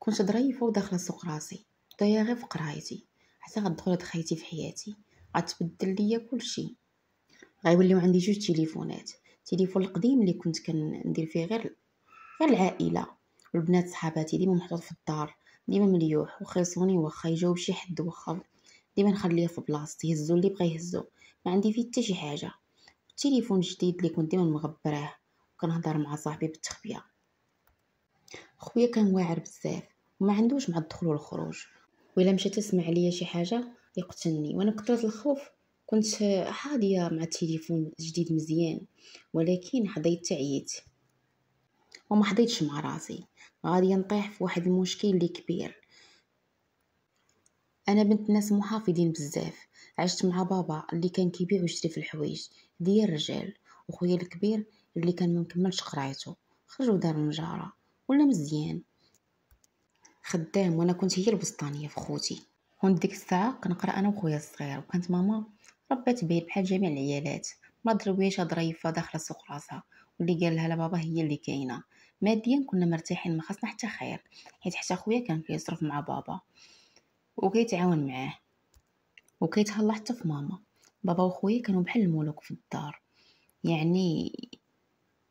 كنت ظريفة وداخلة سوق راسي دايرة غير في قرايتي، حتى غتدخل هاد خيتي في حياتي غتبدل ليا كلشي. غيوليو عندي جوج تليفونات، التليفون القديم اللي كنت كندير فيه غير العائلة والبنات صحاباتي، ديما محطوط في الدار، ديما مليوح وخيصوني واخا يجاوب شي حد، واخا ديما نخليه في بلاصتي، يهزو اللي بغا يهزو، ما عندي فيه حتى شي حاجة. التليفون الجديد اللي كنت ديما مغبراه وكنهضر مع صاحبي بالتخبيه. خويا كان واعر بزاف وما عندوش مع الدخول والخروج، وإلا مشى تسمع ليا شي حاجه يقتلني، وانا بكثرة الخوف كنت حاضيه مع التليفون جديد مزيان، ولكن حظيت تعييت وما حظيتش مع راسي، غادي نطيح في واحد المشكل اللي كبير. انا بنت ناس محافظين بزاف، عشت مع بابا اللي كان كيبيع ويشتري في الحوايج ديال الرجال، وخويا الكبير اللي كان مكملش قرايته خرج ودار نجاره ولا مزيان خدام، وانا كنت هي البسطانيه في خوتي. كنت ديك الساعه كنقرا انا وخويا الصغير، وكانت ماما ربات بيه بحال جميع العيالات، ما ضربيش ظريفه داخله سوق راسها، واللي قال لها لبابا هي اللي كاينه. ماديا كنا مرتاحين، ما خصنا حتى خير، حيت حتى خويا كان كيصرف مع بابا وكيتعاون معاه وكيتهلا حتى في ماما. بابا وخويا كانوا بحال الملوك في الدار، يعني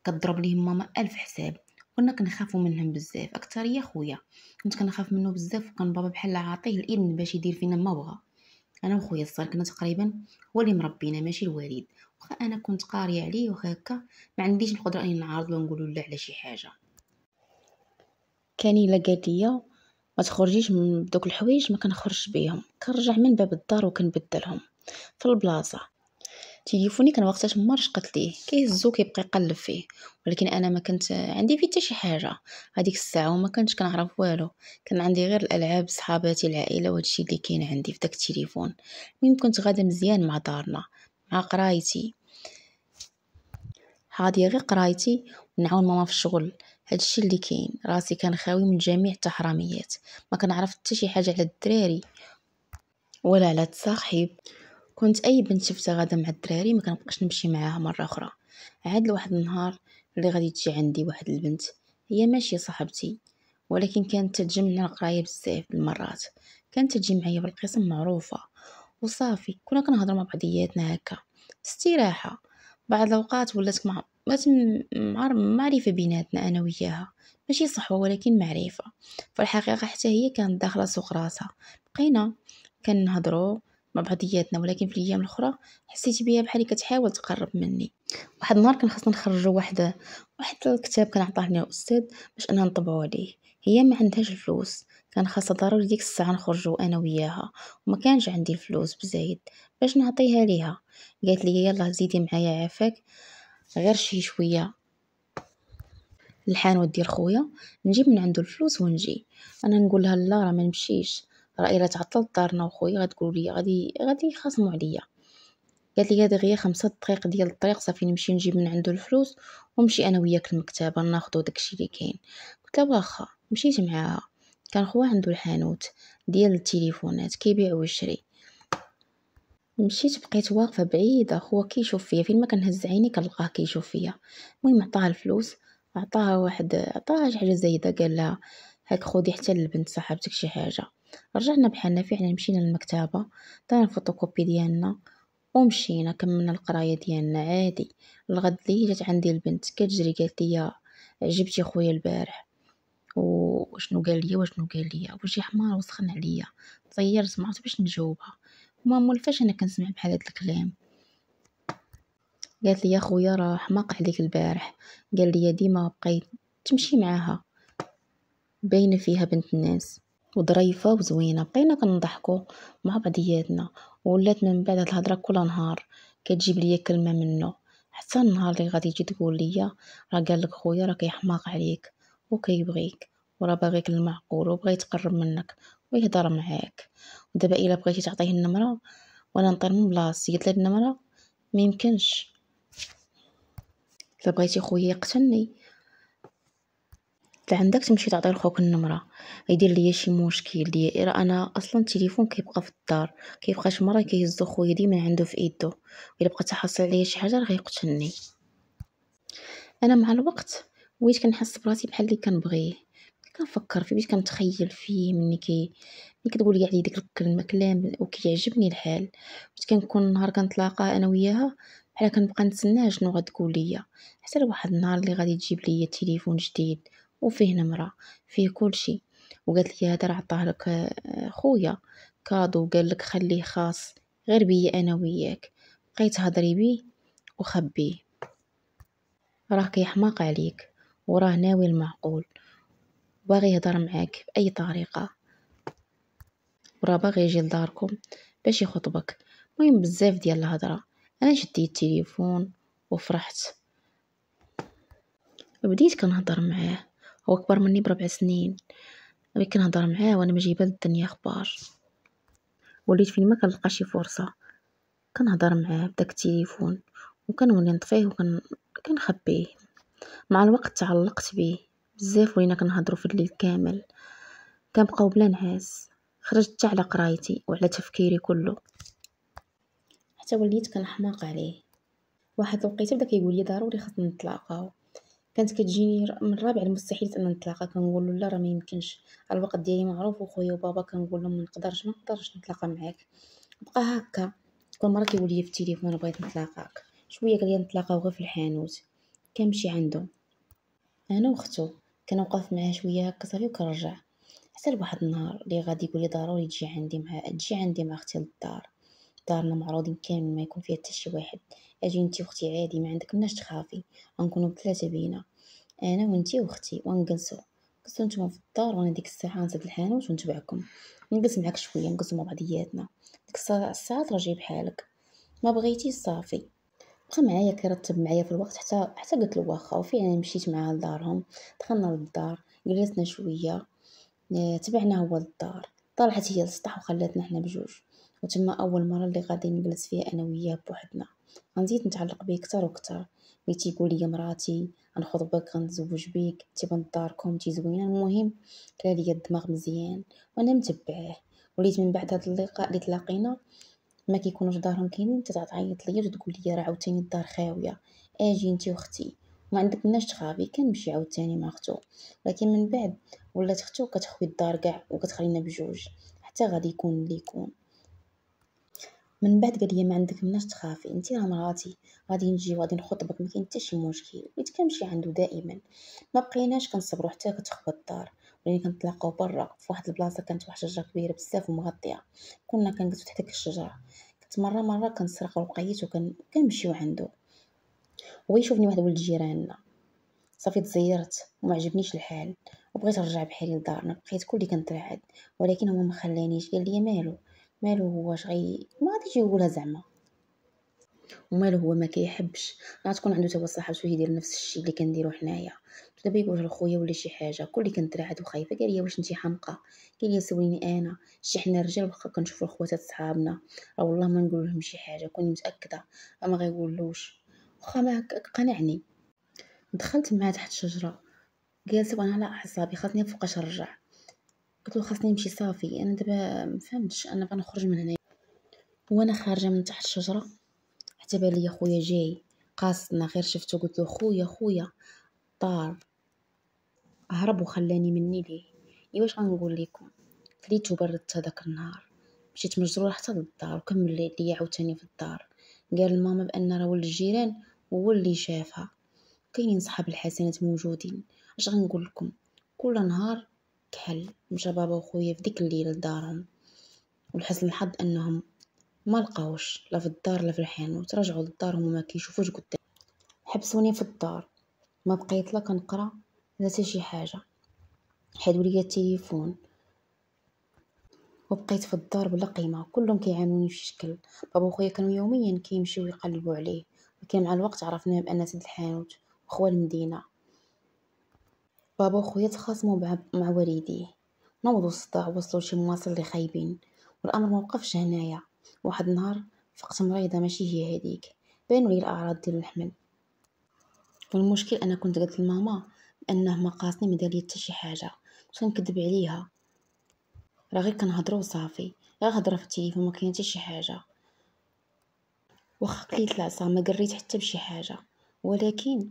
كضرب ليهم ماما ألف حساب. كنا كنخافوا منهم بزاف، اكثريه خويا كنت كنخاف منه بزاف، وكان بابا بحال عاطيه الابن باش يدير فينا ما بغى. انا وخويا الصغير كنا تقريبا هو اللي مربينا ماشي الوالد، واخا انا كنت قاريه عليه وهكا ما عنديش القدره اني نعارض له ونقول له على شي حاجه. كان الا قال لي ما تخرجيش من دوك الحوايج ما كنخرجش بيهم، كنرجع من باب الدار وكنبدلهم في البلاصه. تليفوني كان وقتها تما رشقت ليه كيهزو كيبقى يقلب فيه، ولكن انا ما كنت عندي فيه حتى شي حاجه هذيك الساعه، وما كنتش كنعرف والو، كان عندي غير الالعاب صحاباتي العائله وهادشي اللي كاين عندي في داك التليفون. مين كنت غاده مزيان مع دارنا مع قرايتي، هادي غير قرايتي ونعاون ماما في الشغل، هادشي اللي كاين. راسي كان خاوي من جميع التحرميات، ما كنعرف حتى شي حاجه على الدراري ولا على التصاحب. كنت اي بنت شفتها غاده مع الدراري ما كنبقاش نمشي معاها مره اخرى. عاد لواحد النهار اللي غادي تجي عندي واحد البنت، هي ماشي صاحبتي ولكن كانت تتجمعنا القرايه بزاف المرات، كانت تجي معايا بالقسم معروفه وصافي، كنا كنهضروا مع بعضياتنا هكا استراحه. بعض الاوقات ولات معرفه بيناتنا انا وياها، ماشي صحوه ولكن معرفه. في الحقيقه حتى هي كانت داخله سوق راسها، بقينا كنهضروا مع بعضياتنا، ولكن في الايام الاخرى حسيت بها بحال كتحاول تقرب مني. واحد النهار كان خاصنا نخرجوا واحد الكتاب كان عطاه لنا الاستاذ باش انا نطبعوا عليه، هي ما عندهاش الفلوس، كان خاصها ضروري ديك الساعه نخرجوا انا وياها، وما كانش عندي الفلوس بزايد باش نعطيها ليها. قالت لي يلا زيدي معايا عافاك غير شي شويه الحانوت ديال خويا نجيب من عنده الفلوس ونجي. انا نقول لها لا راه ما نمشيش، راه الا تعطلت دارنا وخويا غتقول لي غادي يخاصموا عليا. قالت لي هذه غير 5 دقائق ديال الطريق، صافي نمشي نجيب من عنده الفلوس ونمشي انا وياك المكتبه ناخذوا داكشي اللي كاين. قلت لها واخا. مشيت معاها، كان خويا عنده الحانوت ديال التليفونات كيبيع ويشري. مشيت بقيت واقفه بعيده، هو كيشوف فيا فين ما كنهز عيني كنلقاه كيشوف فيا. المهم عطاها الفلوس، عطاها شي حاجه زايده، قال لها هاك خودي حتى للبنت صاحبتك شي حاجه. رجعنا بحالنا فعلا، مشينا للمكتبه دارنا الفوتوكوبي ديالنا ومشينا كملنا القرايه ديالنا عادي. الغد اللي جات عندي البنت كتجري قالت لي عجبتي خويا البارح، وشنو قال لي وجهي حمار وسخن عليا، طيرت ما عرفت باش نجاوبها. وما مولفاش انا كنسمع بحال هاد الكلام. قالت لي يا خويا راه حماق عليك البارح، قال لي ديما بقيت تمشي معاها باينه فيها بنت الناس وظريفه وزوينه. بقينا كنضحكوا مع بعضياتنا، ولات من بعد هاد الهضره كل نهار كتجيب لي كلمه منه، حتى النهار اللي غادي تجي تقول لي راه قال لك خويا راه كيحماق عليك وكيبغيك وراه باغيك المعقول وبغى يتقرب منك ويهضر معاك. ودابا الا بغيتي تعطيه النمره وانا نطير من بلاصتي، قلت له النمره ما يمكنش، الا بغيتي خويا يقتلني لا عندك تمشي تعطي لخوك النمره يدير ليا شي مشكل ديالي. راه انا اصلا التليفون كيبقى في الدار، كيبقى شي مره كيهزو خويا ديما عنده في ايدو، الا بقى تحصل عليا شي حاجه راه غيقتلني. انا مع الوقت وليت كنحس براسي بحال اللي كنبغيه، كنفكر فيه، بديت كنتخيل فيه ملي كتقول لي عليه ديك الكلمة كلام وكيعجبني الحال. بديت كنكون نهار كنتلاقى انا وياها بحال كنبقى نتسناها شنو غتقول ليا، حتى لواحد النهار اللي غادي تجيب ليا تليفون جديد وفيه نمرة فيه كلشي، وقالت لي هذا راه عطاه لك خويا كادو، قال لك خليه خاص غير بيا انا وياك. بقيت هضري بيه وخبيه، راه كيحماق عليك وراه ناوي المعقول، باغي يهضر معاك بأي طريقة، وراه باغي يجي لداركم باش يخطبك. المهم بزاف ديال الهضرة. انا شديت التليفون وفرحت، بديت كنهضر معاه. هو اكبر مني ب4 سنين، ملي كنهضر معاه وانا ما جايبه للدنيا اخبار. وليت فين ما كنلقى شي فرصه كنهضر معاه بداك التليفون، وكنولي نطفيه كنخبيه. مع الوقت تعلقت بيه بزاف، ولينا كنهضروا في الليل كامل، كنبقاو بلا نعاس. خرجت حتى على قرايتي وعلى تفكيري كله، حتى وليت كنحماق عليه. واحد الوقيته بدا كيقول لي ضروري خاصنا نتلاقاو. كانت كتجيني من رابع المستحيل ان نتلاقى، كنقول له لا راه ما يمكنش، الوقت ديالي معروف، وخويا وبابا كنقول لهم ما نقدرش نتلاقى معاك. بقى هكا كل مره كيقول لي في التليفون بغيت نتلاقاك، شويه قال لي نتلاقاو غير في الحانوت. كنمشي عنده انا واختو، كنوقف معاه شويه هكا صافي وكنرجع. حتى لواحد النهار اللي غادي يقول لي ضروري تجي عندي مع اختي للدار. دارنا معروضين كامل، ما يكون فيها حتى شي واحد. اجي انتي واختي عادي، ما عندك مناش تخافي، غنكونوا بثلاثه بينا، انا وانتي واختي، ونجلسوا نتوما في الدار، وانا ديك الساعه نسد الحانوت ونتبعكم. نجلس معاك شويه نقسموا مع بعضياتنا، ديك الساعه ترجعي بحالك، ما بغيتي صافي. بقى معايا كيرتب معايا في الوقت حتى قلت له واخا، وفعلا مشيت معاه لدارهم. دخلنا للدار جلسنا شويه، تبعنا هو للدار. طلعت هي للسطح وخلاتنا حنا بجوج، وتما اول مره اللي غادي نجلس فيها انا وياه بوحدنا. غنزيد نتعلق بيه كتر وكتر. ملي تيقول لي مراتي غنخطبك غنتزوج بيك تيبان داركم زوينه، المهم كلا ليا الدماغ مزيان وانا متبعاه. وليت من بعد هذا اللقاء اللي تلاقينا ما كيكونوش دارهم كاينين تعيط ليا وتقول لي راه عاوتاني الدار خاويه، اجي انتي واختي ما عندك مناش تخافي. كنمشي عاوتاني مع اختو، لكن من بعد ولات اختو كتخوي الدار كاع وكتخلينا بجوج حتى غادي يكون اللي يكون. من بعد قال لي ما عندك مناش تخافي، انتي راه مراتي، غادي نجي وغادي نخطبك، ما كاين حتى شي مشكل. بقيت كنمشي عنده دائما، ما بقيناش كنصبروا حتى كتخوى الدار. ولينا كنتلاقاو برا في واحد البلاصه، كانت واحد الشجره كبيره بزاف ومغطيه، كنا كنجلسوا تحت ديك الشجره. كنت مره كنسرق الوقيت وكنمشيو عنده. هو يشوفني واحد ولد جيراننا، صافي تزيرت وما عجبنيش الحال، وبغيت نرجع بحالي لدارنا. بقيت كلي كنترعد، ولكن هو ما خلانيش. قال لي مالو هو واش ما غاديش يقولها زعما، وماله هو ما كيحبش غتكون عنده هو صاحب شو يدير نفس الشيء اللي كنديرو حنايا. دابا يقول لخويا ولا شي حاجه كلي كنترعد وخايفه. قال لي واش انتي حمقى؟ قال لي سوليني انا، شي حنا الرجال واخا كنشوفوا خواتات صحابنا راه والله ما نقول لهم شي حاجه، كوني متاكده ما غيقولوش. واخا ما قنعني. دخلت معاه تحت الشجره، جالسه وانا على اعصابي، خاصني نفوقاش نرجع. قلت له خاصني نمشي صافي، انا دابا ما فهمتش، انا بغا نخرج من هنا. وانا خارجه من تحت الشجره حتى بان لي خويا جاي قاصدنا، غير شفتو قلت له خويا طار، هرب وخلاني مني ليه. واش غنقول لكم، كليت وبردت هذاك النهار. مشيت مجروح حتى للدار وكمل ليا عاوتاني في الدار. قال لماما بان راه ولد الجيران هو اللي شافها، كاينين صحاب الحسنات موجودين. اش غنقول لكم، كل نهار كحل مشى بابا وخويا في ديك الليله لدارهم، ولحسن الحظ انهم ما لقاوش لا في الدار لا في الحانوت. رجعوا لدارهم وما كيشوفوش قدام. حبسوني في الدار، ما بقيت لا كنقرا لا حتى شي حاجه، حيدوا لي التليفون وبقيت في الدار بلا قيمه. كلهم كيعانوني في شكل. بابا وخويا كانوا يوميا كيمشيو يقلبوا عليه، ولكن مع الوقت عرفنا بان سيد الحانوت وخوى المدينه. بابا وخويا تخاصموا مع والديه، نوضوا الصداع، وصلوا لشي مواصل اللي خايبين. والامر ما وقفش هنايا. واحد النهار فقت مريضه ماشي هي هذيك، بانوا لي الاعراض ديال الحمل. والمشكل انا كنت قلت لماما بانه ما قاصني ما دار لي حتى شي حاجه، كنت نكذب عليها، راه غير كنهضروا وصافي، غير هضره في التليفون ما كاين حتى شي حاجه. واخا كليت العصا ما قريت حتى بشي حاجه، ولكن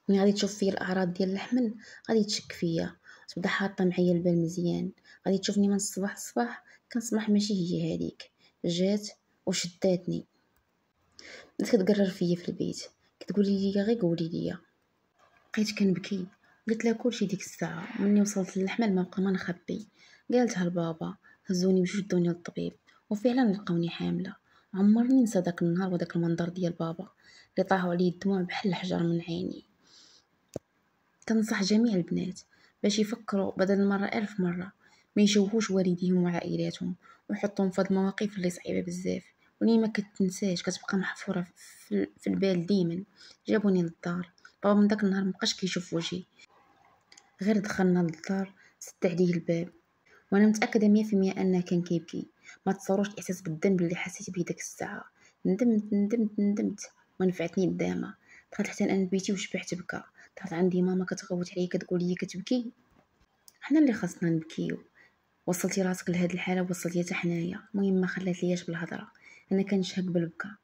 ملي غادي تشوف فيا الاعراض ديال الحمل غادي تشك فيا تبدا حاطه معايا البال مزيان، غادي تشوفني من الصباح الصباح كنصبح ماشي هي هذيك. جات وشداتني، بدات كتقرر فيا في البيت، كتقولي لي غير قولي لي. بقيت كنبكي، قلت لها كلشي ديك الساعه. مني وصلت للحمل ما بقى ما نخبي، قالتها لبابا، هزوني باش ودوني للطبيب، وفعلا لقاوني حامله. عمرني نسى داك النهار وداك المنظر ديال بابا اللي طاحوا عليه الدموع بحال الحجر من عيني. كنصح جميع البنات باش يفكروا بدل المرة ألف مرة ما يشوهوش والديهم وعائلاتهم ويحطهم في هاد المواقف اللي صعيبة بزاف، واللي ما كتنساش كتبقى محفورة في البال ديما. جابوني للدار، بابا من داك النهار مبقاش كيشوف وجهي، غير دخلنا للدار سد عليه الباب وانا متاكده 100% انه كان كيبكي. ما تصوروش الاحساس بالذنب اللي حسيت بيه ديك الساعه. ندمت ونفعتني الدامه. دخلت حتى انا لبيتي وشبعت بكا. طلعت عندي ماما كتغوت عليا كتقول لي كتبكي، حنا اللي خاصنا نبكيو. وصلتي راسك لهاد الحاله وصلتي حتى حنايا. المهم ما خلات لياش بالهضره، انا كنشهق بالبكا.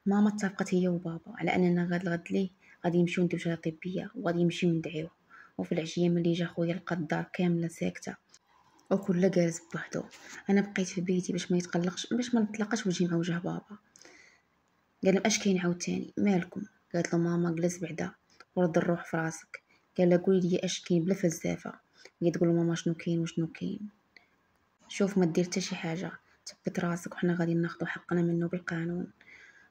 ماما اتفقت هي وبابا على اننا غاد الغد ليه غادي نمشيو نديو جهه طبيه وغادي نمشيو ندعيو. وفي العشيه ملي جا خويا لقى الدار كامله ساكته وكل جالس بوحدو. انا بقيت في بيتي باش ما يتقلقش، باش ما نتلاقاش وجهي مع وجه بابا. قال لهم اش كاين عاوتاني مالكم؟ قالت له ماما جلس بعدا ورد الروح في راسك. قال لها قولي لي اش كاين بلا فزافه. بغيت تقول له ماما شنو كاين وشنو كاين. شوف ما دير حتى شي حاجه، ثبت راسك وحنا غادي ناخذ حقنا منه بالقانون.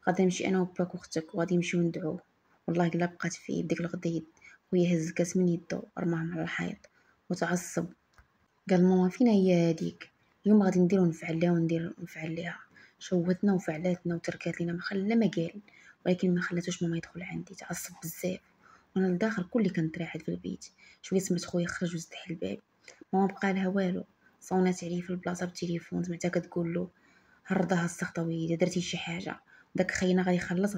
غادي نمشي انا وباك واختك وغادي نمشيو ندعوه. والله الا بقات فيه بديك الغديد. خويا هز الكاس من يدو رماهم على الحيط وتعصب. قال ماما فينا هي هذيك؟ اليوم غادي نديرو نفعل ليها نفعل ليها. شوتنا وفعلاتنا وتركات لينا ما خلى ما قال، ولكن ما خلاتوش ماما يدخل عندي. تعصب بزاف وانا لداخل كلي كنتراحد في البيت. شويه سمعت خويا خرج وفتح الباب. ماما بقى لها والو، صونات عليه في البلاصه بالتليفون سمعتها كتقول له هرضها السخطوي اذا درتي شي حاجه. داك خينا غيخلص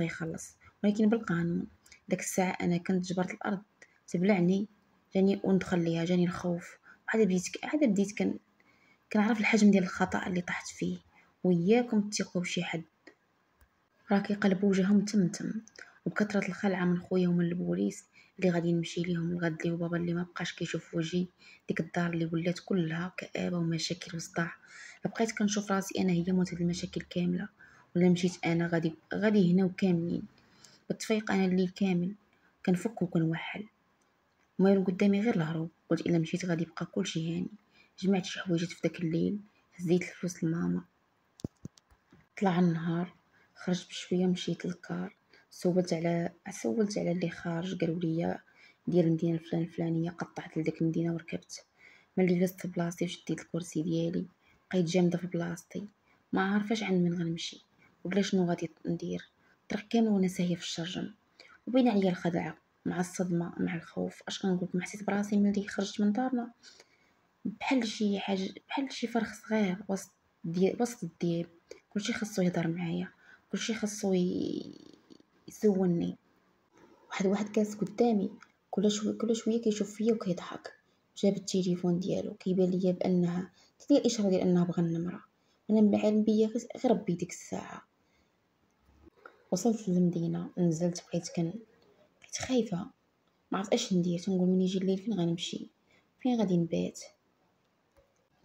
ولكن بالقانون. داك الساعه انا كنت جبرت الارض تبلعني. جاني وندخل ليها، جاني الخوف. عاد بديت كنعرف الحجم ديال الخطأ اللي طحت فيه. وياكم تثقوا بشي حد راه كيقلب وجههم تمتم. وبكثرة الخلعة من خويا ومن البوليس اللي غادي نمشي ليهم الغد لي وبابا اللي ما بقاش كيشوف وجهي. ديك الدار اللي ولات كلها كآبة ومشاكل وصداع. بقيت كنشوف راسي انا هي موت هاد المشاكل كامله. ولا مشيت انا غادي هنا وكاملين. بالتفيق انا الليل كامل كنفك وكنوحل، ما يرون قدامي غير الهروب. قلت الا مشيت غادي يبقى كلشي هاني. جمعت شي حوايجات في داك الليل، هزيت الفلوس لماما. طلع النهار، خرجت بشويه مشيت للكار. سولت على اللي خارج، قالوا لي ديال المدينه الفلانيه. قطعت لديك المدينه وركبت. ملي جلست بلاصتي وشديت الكرسي ديالي بقيت جامده في بلاصتي، ما عارفاش عند من غنمشي ولا شنو غادي ندير. الطريق كامل وانا ساهيه في الشرجم وبين عليا الخدعه مع الصدمه مع الخوف. اش كنقول ما حسيت براسي ملي خرجت من دارنا بحال شي حاجه، بحال شي فرخ صغير وسط الدياب. كلشي خاصو يهضر معايا، كلشي خاصو يسولني. واحد جالس قدامي كل شويه كيشوف فيا وكيضحك. جاب التليفون ديالو كيبان ليا بانها تدير اشاره ديال انها بغى النمره. انا معلم بيا غير ربي ديك الساعه. وصلت للمدينه، نزلت بقيت خايفه، ما عرفت اش ندير. تنقول من يجي الليل فين غنمشي، فين غادي نبات.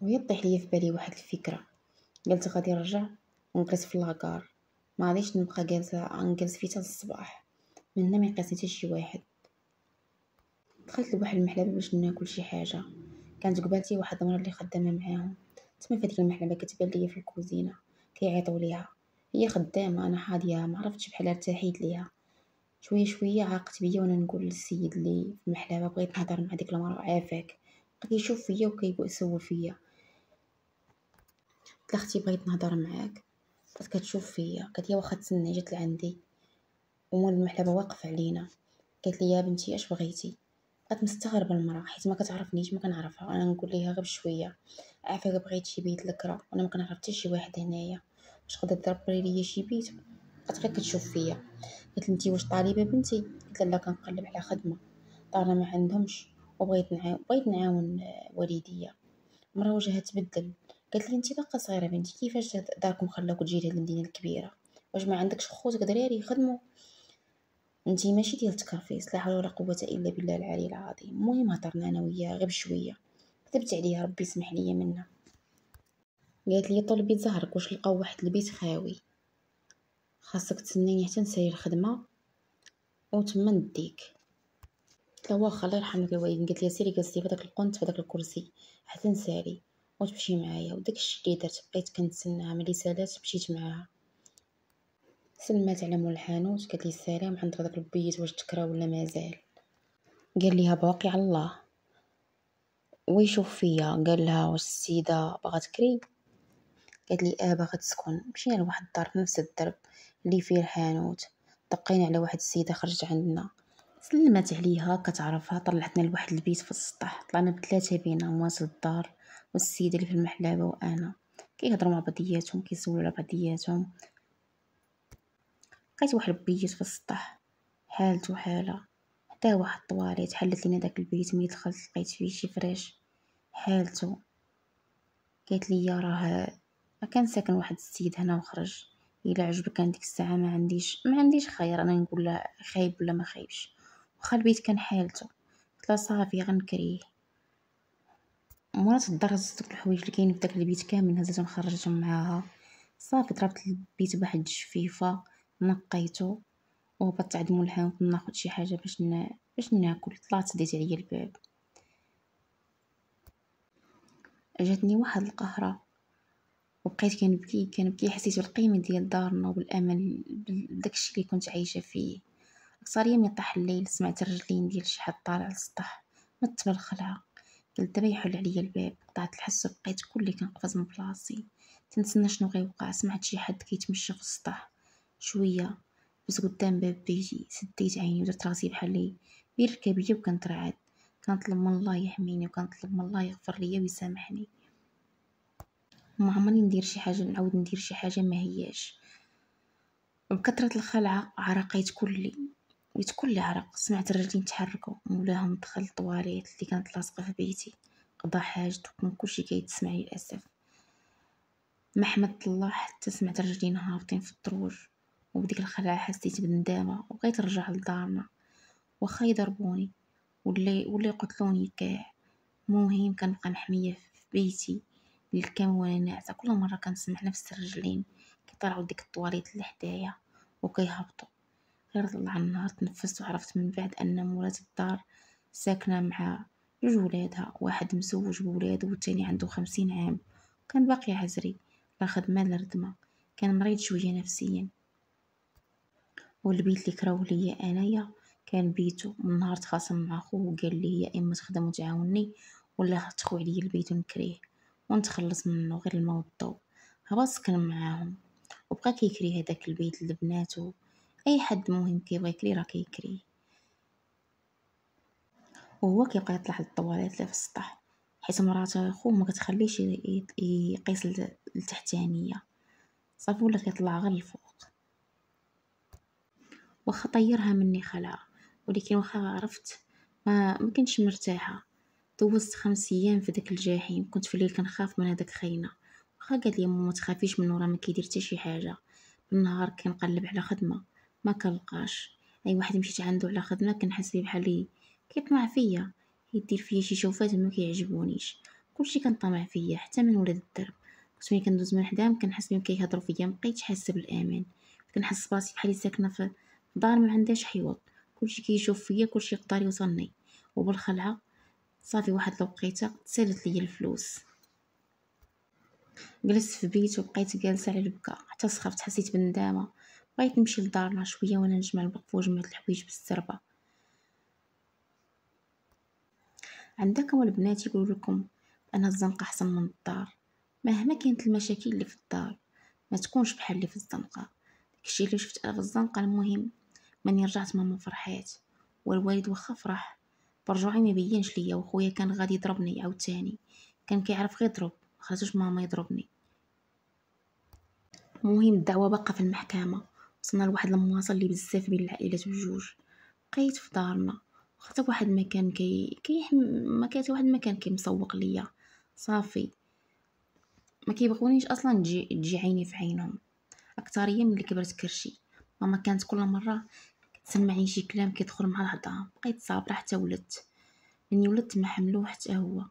وهي طيح ليا في بالي واحد الفكره. قلت غادي نرجع ونجلس في لاكار، ما غاديش نبقى جالسه نجلس فيه حتى الصباح. من هنا ما ينقصني حتى شي واحد. دخلت لواحد المحلبه باش ناكل شي حاجه. كانت قبالتي واحد المرا اللي خدامه معاهم. تما في هذيك المحلبه كتبان ليا في الكوزينه كيعيطوا ليها. هي خدامه انا حاضيه، ما عرفتش بحال ارتحيت ليها. شويه شويه عاقت بيا وانا نقول للسيد اللي في المحلبه بغيت نهضر مع ديك المرا عافاك. بقى كيشوف فيا وكيسول فيا. قلت اختي بغيت نهضر معاك. بقات كتشوف فيا، قالت لي واخا تسنى. جات لعندي ومول المحلبه واقف علينا. قالت لي يا بنتي اش بغيتي؟ بقات مستغربه المراه حيت ما كتعرفنيش ما كنعرفها. انا نقول ليها غير بشويه عافاك بغيت شي بيت لكرا وانا ما كنعرف حتى شي واحد هنايا، واش تقدر تدبري ليا شي بيت؟ بقات غير كتشوف فيا. قالت لي انتي واش طالبه بنتي؟ قلت لها لا كنقلب على خدمه دارنا ما عندهمش بغيت نعاون والديا. مرة وجهها تبدل. قالت لي انتي باقا صغيره بنتي، كيفاش داركم خلاوك تجي لهاد المدينه الكبيره؟ واش ما عندكش خوتك دراري يخدموا؟ انتي ماشي ديال تكرفيس، لا حول ولا قوه الا بالله العلي العظيم. المهم هضرنا انا وياها غير بشويه، كتبت عليها ربي يسمح لي منها. قالت لي طلبي زهرك واش لقاو واحد البيت خاوي، خاصك تسنيني حتى نسالي الخدمه وتما نديك. قلت لها واخا الله يرحمك الوالدين. قالت لي سيري جلسي في داك القنت في داك الكرسي حتى نسالي وتمشي معايا. وداك الشيء اللي درت، بقيت كنتسناها ملي سالات مشيت معاها. سلمات على مول الحانوت قالت لي السلام، حنطر داك البيت واش تكرا ولا مازال. قال ليها باقي على الله ويشوف فيا. قال لها واش السيده باغا تكري؟ قالت لي باغا تسكن. مشينا لواحد الدار في نفس الدرب اللي فيه الحانوت. دقينا على واحد السيده خرجت عندنا، سلمت عليها كتعرفها، طلعتنا لواحد البيت في السطح. طلعنا بثلاثه بينا مواسل الدار والسيده اللي في المحلابه وانا كيهضروا مع بعضياتهم كيسولوا على بعضياتهم. لقيت واحد البيت في السطح حالته حاله، حتى واحد الطواليت. حلت لينا داك البيت، ملي دخلت لقيت فيه شي فريش حالته. قالت لي راه كان ساكن واحد السيد هنا وخرج، الا عجبك كان ديك الساعه ما عنديش خير انا نقول له خايب ولا ما خايبش، واخا البيت كان حالته. قلت لها صافي غنكريه. مرات درت دوك الحوايج اللي كاينين في داك البيت كامل هزيتهم خرجتهم معاها. صافي ضربت البيت بواحد الجفيفه، نقيته وهبطت عند مول الحانوت ناخذ شي حاجه باش ناكل. طلعت ديت عليا الباب، جاتني واحد القهره وبقيت كنبكي. حسيت بالقيمه ديال دارنا وبالامل بداكشي اللي كنت عايشه فيه. اكثر من طاح الليل سمعت الرجلين ديال شي حد طالع للسطح، نط بالخلعه. قلت دابا يحل عليا الباب. قطعت الحس وبقيت كلي كنقفز من بلاصي تنتسنى شنو غيوقع. سمعت شي حد كيتمشى في السطح شويه، بس قدام باب بيتي. سديت عيني ودرت راسي بحال لي بين ركابيا وكنترعد. كنطلب من الله يحميني وكنطلب من الله يغفر لي ويسامحني. ما عمرني نعاود ندير شي حاجه ما هياش. بكثرة الخلعة عرقيت كلي عرق. سمعت الرجلين تحركوا، مولاهم دخل الطواليت اللي كانت لاصقة في بيتي، قضى حاجته. كان كلشي كيتسمع للأسف. ما حمدت الله حتى سمعت الرجلين هابطين في الدروج. وبديك الخلعة حسيت بالندامة وبغيت نرجع لدارنا واخا يضربوني ولا يقتلوني كاع. مهم كنبقى محمية في بيتي للكام وانا ناعسة. كل مرة كنسمع نفس الرجلين كيطلعوا ديك الطواليت اللي حدايا وكيهبطوا. غير طلع النهار تنفست وعرفت من بعد ان مولات الدار ساكنة مع جوج ولادها، واحد مزوج بولاد والتاني عنده 50 عام. كان باقي عزري، لا خدمة لا ردمة. كان مريض شوية نفسيا. والبيت اللي كراو ليا انايا كان بيتو. من نهار تخاصم مع خوه وقال لي يا اما تخدم وتعاوني ولا تخوي عليا البيت ونكريه ونتخلص منه غير الماء والضو. هبا سكن معاهم وبقى كيكري هداك البيت لبناتو. اي حد مهم كيبغي يكري راه كيكري. وهو كيبقى يطلع للطواليت اللي في السطح حيت مرات خو ما كتخليش يقيس التحتانيه. صافي ولا كيطلع غير الفوق. واخا طيرها مني خلعه، ولكن واخا عرفت ما كنتش مرتاحه. دوزت 5 ايام في داك الجحيم. كنت في الليل كنخاف من هداك خاينه. واخا قالت لي ماما ما تخافيش منو راه ما كيدير حتى شي حاجه. بالنهار كنقلب على خدمه ما كنلقاش. اي واحد مشيت عنده على خدمه كنحس بيه بحال لي كيطمع فيا، يدير فيا شي شوفات ما كيعجبونيش. كلشي كان طمع فيا حتى من ولاد الدرب. كنت ملي كندوز من حداهم كنحس بهم كيهضروا فيا، مبقيتش حاسه بالامان. كنحس براسي بحال ساكنه في دار ما عندهاش حيوط. كلشي كيشوف فيا، كلشي يقدر يوصلني. وبالخلعه صافي واحد الوقيته تسالت ليا الفلوس. جلست في بيت وبقيت جالسه على البكا حتى سخفت. حسيت بالندامه. بغيت نمشي لدارنا شويه وانا نجمع البقف وجمعت الحوايج بالسربه. عندكم البنات يقولوا لكم ان الزنقه احسن من الدار. مهما كانت المشاكل اللي في الدار ما تكونش بحال اللي في الزنقه. داكشي اللي شفت انا في الزنقه المهم ملي رجعت ماما فرحات، والوالد واخا فرح برجوعي ما بينش ليا. وخويا كان غادي يضربني عاوتاني، كان كيعرف غير يضرب، خرجوش ماما يضربني. المهم الدعوه باقا في المحكمه. وصلنا لواحد المواصل اللي بزاف بين العائلات بجوج. بقيت في دارنا حتى واحد المكان ما كان واحد المكان كيمسوق ليا. صافي ما كيبغونيش اصلا تجي عيني في عينهم. اكثريه ملي كبرت كرشي. ماما كانت كل مره سمعني شي كلام كيدخل مع الهضره، بقيت صابره حتى ولدت. مني ولدت ما حملوه حتى هو.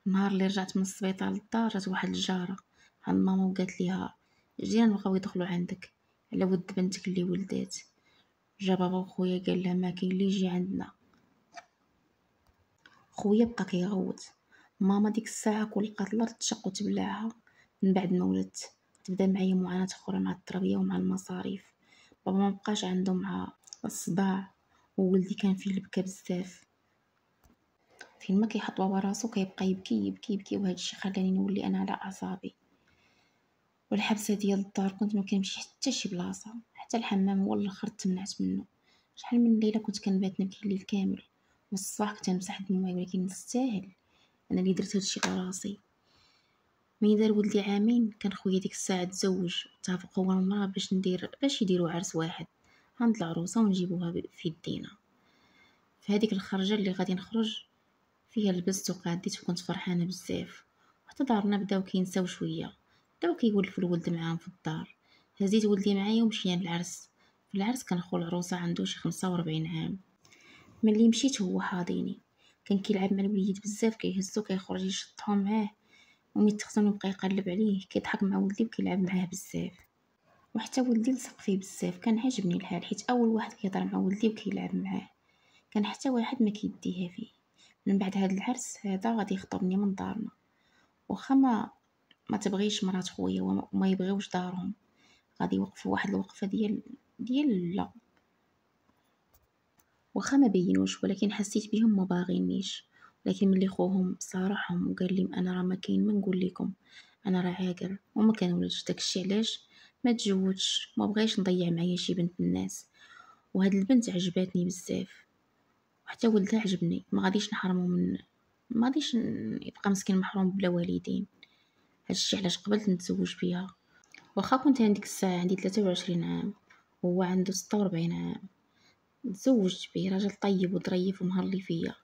النهار اللي رجعت من السبيطار للدار جات واحد الجاره عند ماما وقالت ليها الجيران بغاو يدخلوا عندك على ود بنتك اللي ولدات. جا بابا وخويا قال لها ما كاين اللي يجي عندنا. خويا بقى كيغوت. ماما ديك الساعه كل لقات الارض تشق وتبلعها. من بعد ما ولدت تبدا معايا معاناه اخرى مع التربيه ومع المصاريف. بابا ما بقاش عنده مع الصداع، وولدي كان فيه البكا بزاف. فين ما كيحط بابا راسو كيبقى يبكي يبكي يبكي، وهذا الشيء خلاني نولي انا على اعصابي. والحبسه ديال الدار كنت ما كنمشي حتى شي بلاصه، حتى الحمام هو الاخر تمنعت منه. شحال من ليله كنت كنبات نبكي الليل كامل، والصباح كنت نمسح دموعي، ولكن نستاهل انا اللي درت هادشي لراسي. ملي دار ولدي عامين كان خويا ديك الساعه تزوج، اتفق هو والمراه باش يديروا عرس واحد عند العروسه ونجيبوها في يدينا. في هذيك الخرجه اللي غادي نخرج فيها لبست وقاديت وكنت فرحانه بزاف. حتى دارنا بداو كينساو شويه، بداو كيولفوا الولد معاهم في الدار. هزيت ولدي معايا ومشينا للعرس. في العرس كان خو العروسه عنده شي 45 عام. ملي مشيت هو حاضيني، كان كيلعب مع الوليد بزاف، كيهزو كيخرج يشطهم معاه، وملي تخزن يبقى يقلب عليه كيضحك مع ولدي وكيلعب معاه بزاف. وحتى ولدي لصق فيه بزاف، كان عاجبني الحال حيت اول واحد كيهضر مع ولدي وكيلعب معاه. كان حتى واحد ما كيديها فيه. من بعد هذا العرس هذا غادي يخطبني من دارنا، واخا ما تبغيش مرات خويا وما يبغيوش دارهم، غادي يوقفوا واحد الوقفه ديال لا. واخا ما بينوش ولكن حسيت بهم ما باغينيش. لكن ملي خوهم صارحهم وقال لي انا راه ما كاين ما نقول لكم، انا راه عاقل وما كنولدش، داكشي علاش ما تزوجش، ما بغيش نضيع معايا شي بنت الناس. وهاد البنت عجباتني بزاف، وحتى ولدها عجبني، ما غاديش نحرمه من، ما غاديش يبقى مسكين محروم بلا والدين. هادشي علاش قبلت نتزوج بيها. واخا كنت عندك الساعه عندي 23 عام وهو عنده 46 عام. تزوجت بيه راجل طيب وظريف ومهرلي فيا،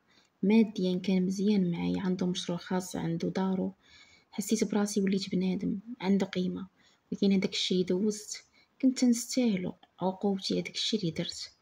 ماديا كان مزيان معايا، عنده مشروع خاص، عنده دارو. حسيت براسي وليت بنادم عنده قيمه. ولكن هداك الشيء دوزت كنت نستاهلو عقوبتي، هداك الشيء اللي درت.